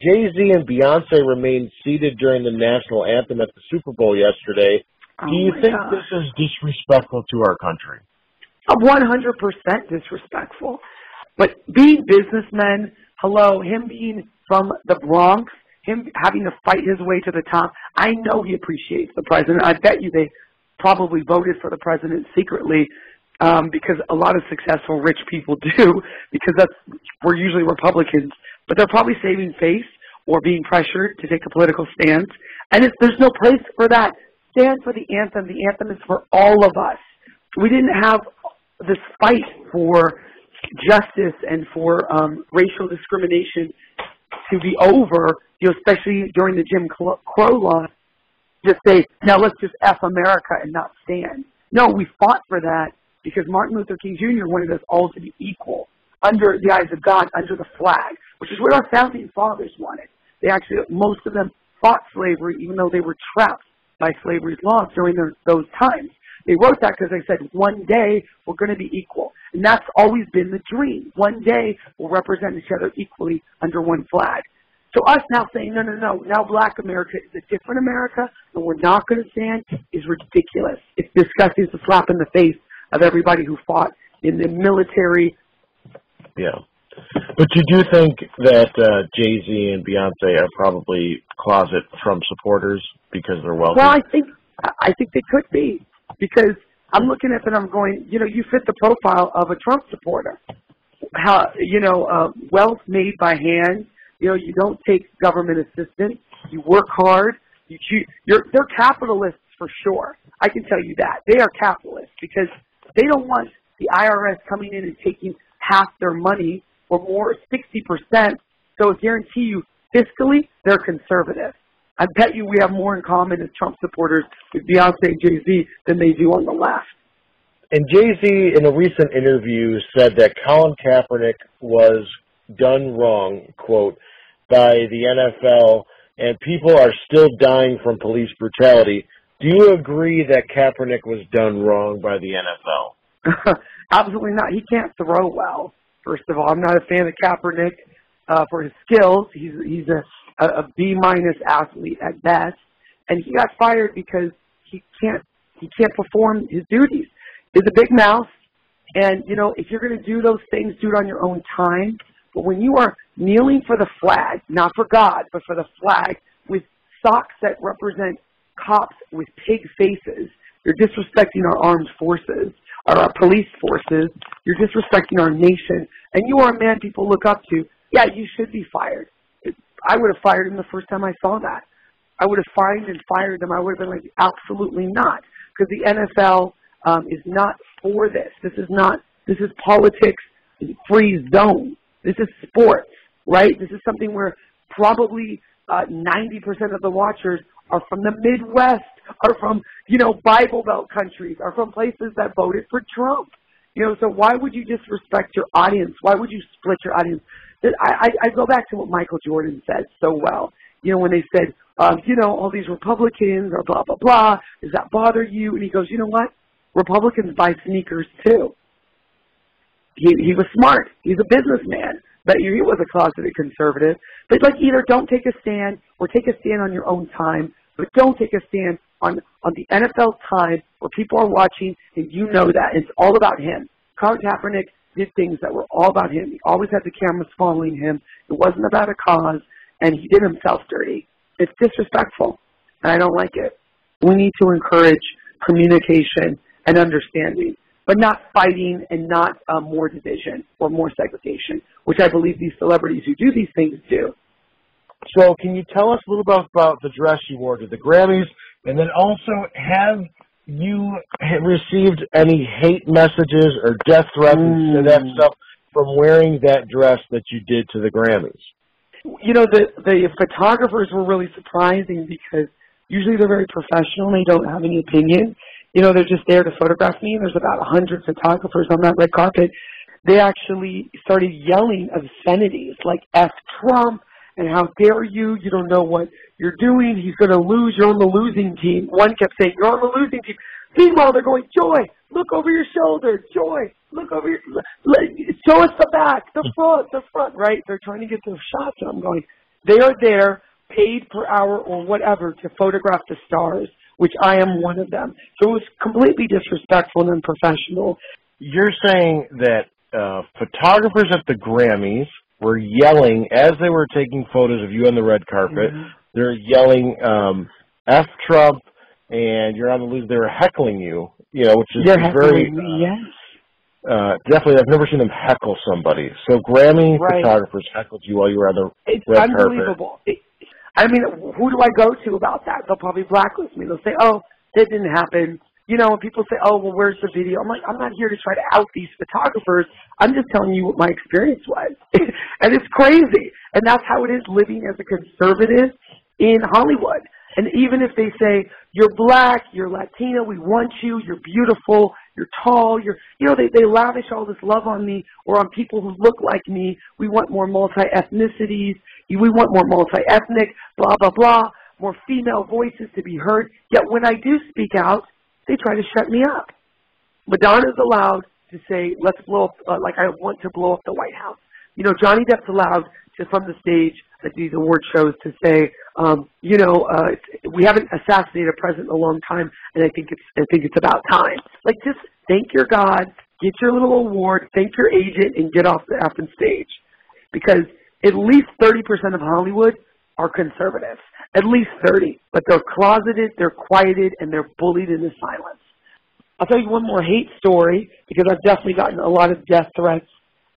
Jay-Z and Beyoncé remained seated during the national anthem at the Super Bowl yesterday. Do you think this is disrespectful to our country? 100% disrespectful. But being businessmen, hello, him being from the Bronx, him having to fight his way to the top, I know he appreciates the president. I bet you they probably voted for the president secretly because a lot of successful rich people do, because we're usually Republicans. But they're probably saving face or being pressured to take a political stance. And there's no place for that. Stand for the anthem. The anthem is for all of us. We didn't have this fight for justice and for racial discrimination to be over, especially during the Jim Crow law. Just say, now let's just F America and not stand. No, we fought for that because Martin Luther King Jr. wanted us all to be equal under the eyes of God, under the flag, which is what our founding fathers wanted. They actually, most of them fought slavery, even though they were trapped by slavery's laws during those times. They wrote that because they said, one day we're going to be equal. And that's always been the dream. One day we'll represent each other equally under one flag. So us now saying, no, now Black America is a different America, and we're not going to stand, is ridiculous. It's disgusting. It's a slap in the face of everybody who fought in the military. Yeah. But you do think that Jay-Z and Beyonce are probably closet Trump supporters because they're wealthy? Well, I think they could be, because I'm looking at them and I'm going, you fit the profile of a Trump supporter. How, wealth made by hand. You don't take government assistance. You work hard. They're capitalists for sure. I can tell you that. They are capitalists because they don't want the IRS coming in and taking half their money or more, 60%. So I guarantee you, fiscally, they're conservative. I bet you we have more in common as Trump supporters with Beyonce and Jay-Z than they do on the left. And Jay-Z, in a recent interview, said that Colin Kaepernick was done wrong, quote, by the NFL, and people are still dying from police brutality. Do you agree that Kaepernick was done wrong by the NFL? Absolutely not. He can't throw well, first of all. I'm not a fan of Kaepernick for his skills. He's a B-minus athlete at best, and he got fired because he can't perform his duties. He's a big mouth, and, if you're going to do those things, do it on your own time. But when you are kneeling for the flag, not for God, but for the flag, with socks that represent cops with pig faces, you're disrespecting our armed forces, our police forces. You're disrespecting our nation. And you are a man people look up to. Yeah, you should be fired. I would have fired him the first time I saw that. I would have fined and fired him. I would have been like, absolutely not. Because the NFL is not for this. This is politics free zone. This is sports, right? This is something where probably 90% of the watchers are from the Midwest, are from, Bible Belt countries, are from places that voted for Trump. So why would you disrespect your audience? Why would you split your audience? I go back to what Michael Jordan said so well. When they said, all these Republicans are blah, blah, blah. Does that bother you? And he goes, you know what? Republicans buy sneakers too. He was smart. He's a businessman. But he was a closeted conservative. But either don't take a stand or take a stand on your own time, but don't take a stand on the NFL time where people are watching and you know that. It's all about him. Colin Kaepernick did things that were all about him. He always had the cameras following him. It wasn't about a cause, and he did himself dirty. It's disrespectful, and I don't like it. We need to encourage communication and understanding, but not fighting and not more division or more segregation, which I believe these celebrities who do these things do. So can you tell us a little bit about the dress you wore to the Grammys? And then also, have you received any hate messages or death threats and that stuff from wearing that dress that you did to the Grammys? The photographers were really surprising because usually they're very professional and they don't have any opinion. They're just there to photograph me. There's about 100 photographers on that red carpet. They actually started yelling obscenities like F Trump and how dare you, you don't know what you're doing, he's going to lose, you're on the losing team. One kept saying, you're on the losing team. Meanwhile, they're going, Joy, look over your shoulder. Joy, look over show us the back, the front, right? They're trying to get those shots. And I'm going, They are there, paid per hour or whatever, to photograph the stars, which I am one of them. So it was completely disrespectful and unprofessional. You're saying that photographers at the Grammys were yelling as they were taking photos of you on the red carpet. Mm-hmm. They're yelling, F Trump, and you're on the loose. They were heckling you, which is very... Yes. Definitely, I've never seen them heckle somebody. So Grammy photographers heckled you while you were on the red carpet. It's unbelievable. I mean, who do I go to about that? They'll probably blacklist me. They'll say, oh, that didn't happen. When people say, oh, well, where's the video? I'm like, I'm not here to try to out these photographers. I'm just telling you what my experience was. And it's crazy. And that's how it is living as a conservative in Hollywood. And even if they say, you're black, you're Latino, we want you, you're beautiful, you're tall, they lavish all this love on me or on people who look like me. We want more multi-ethnicities. We want more multi-ethnic, blah, blah, blah, more female voices to be heard. Yet when I do speak out, they try to shut me up. Madonna's allowed to say, let's blow up, like I want to blow up the White House. Johnny Depp's allowed to, from the stage at these award shows, to say, we haven't assassinated a president in a long time, and I think it's about time. Like, just thank your God, get your little award, thank your agent, and get off the effing stage. Because at least 30% of Hollywood are conservatives. At least 30. But they're closeted, they're quieted, and they're bullied into silence. I'll tell you one more hate story, because I've definitely gotten a lot of death threats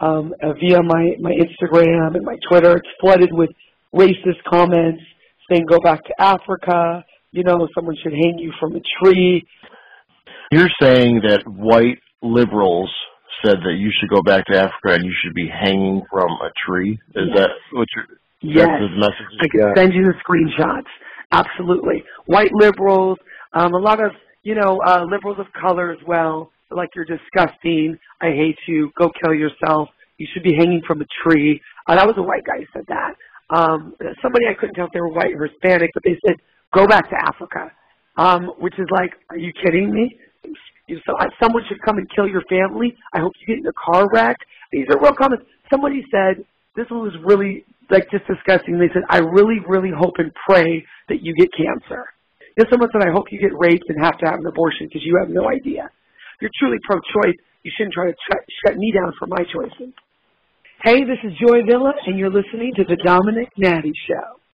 via my Instagram and my Twitter. It's flooded with racist comments saying go back to Africa, someone should hang you from a tree. You're saying that white liberals said that you should go back to Africa and you should be hanging from a tree? Is that what yes. That's the message? I can send you the screenshots. Absolutely. White liberals, a lot of, liberals of color as well. Like, you're disgusting. I hate you. Go kill yourself. You should be hanging from a tree. That was a white guy who said that. Somebody, I couldn't tell if they were white or Hispanic, but they said, go back to Africa, which is like, are you kidding me? So someone should come and kill your family. I hope you get in a car wreck. These are real comments. Somebody said, this one was really, just disgusting. They said, I really, really hope and pray that you get cancer. Someone said, I hope you get raped and have to have an abortion because you have no idea. If you're truly pro-choice, you shouldn't try to shut me down for my choices. Hey, this is Joy Villa, and you're listening to The Domenick Nati Show.